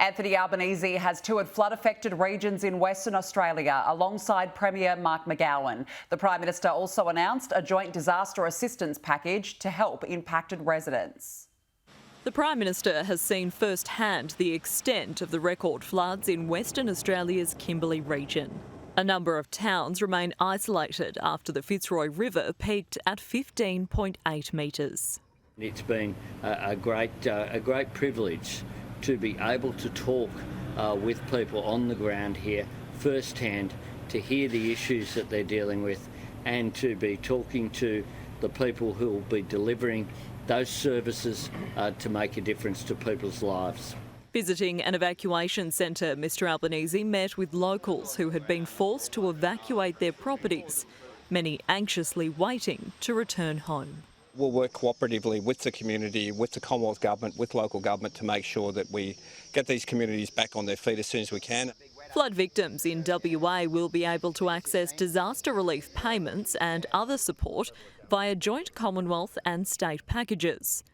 Anthony Albanese has toured flood-affected regions in Western Australia alongside Premier Mark McGowan. The Prime Minister also announced a joint disaster assistance package to help impacted residents. The Prime Minister has seen firsthand the extent of the record floods in Western Australia's Kimberley region. A number of towns remain isolated after the Fitzroy River peaked at 15.8 metres. It's been a great privilege to be able to talk with people on the ground here firsthand, to hear the issues that they're dealing with, and to be talking to the people who will be delivering those services to make a difference to people's lives. Visiting an evacuation centre, Mr Albanese met with locals who had been forced to evacuate their properties, many anxiously waiting to return home. We'll work cooperatively with the community, with the Commonwealth Government, with local government to make sure that we get these communities back on their feet as soon as we can. Flood victims in WA will be able to access disaster relief payments and other support via joint Commonwealth and state packages.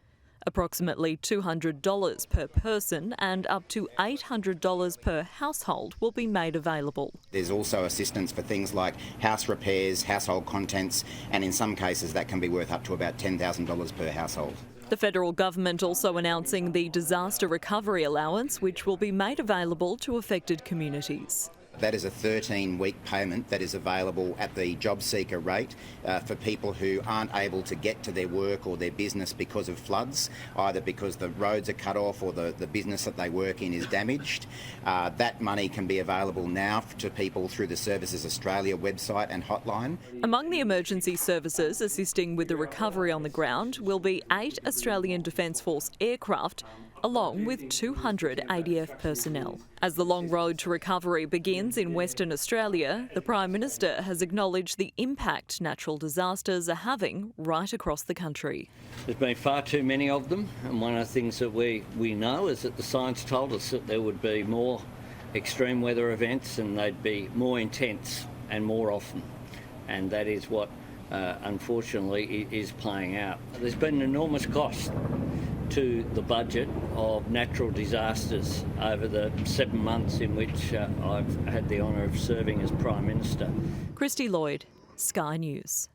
Approximately $200 per person and up to $800 per household will be made available. There's also assistance for things like house repairs, household contents, and in some cases that can be worth up to about $10,000 per household. The federal government also announcing the disaster recovery allowance, which will be made available to affected communities. That is a 13-week payment that is available at the job seeker rate for people who aren't able to get to their work or their business because of floods, either because the roads are cut off or the business that they work in is damaged. That money can be available now to people through the Services Australia website and hotline. Among the emergency services assisting with the recovery on the ground will be 8 Australian Defence Force aircraft, along with 200 ADF personnel. As the long road to recovery begins in Western Australia, the Prime Minister has acknowledged the impact natural disasters are having right across the country. There's been far too many of them, and one of the things that we know is that the science told us that there would be more extreme weather events and they'd be more intense and more often. And that is what, unfortunately, is playing out. There's been an enormous cost to the budget of natural disasters over the 7 months in which I've had the honour of serving as Prime Minister. Christy Lloyd, Sky News.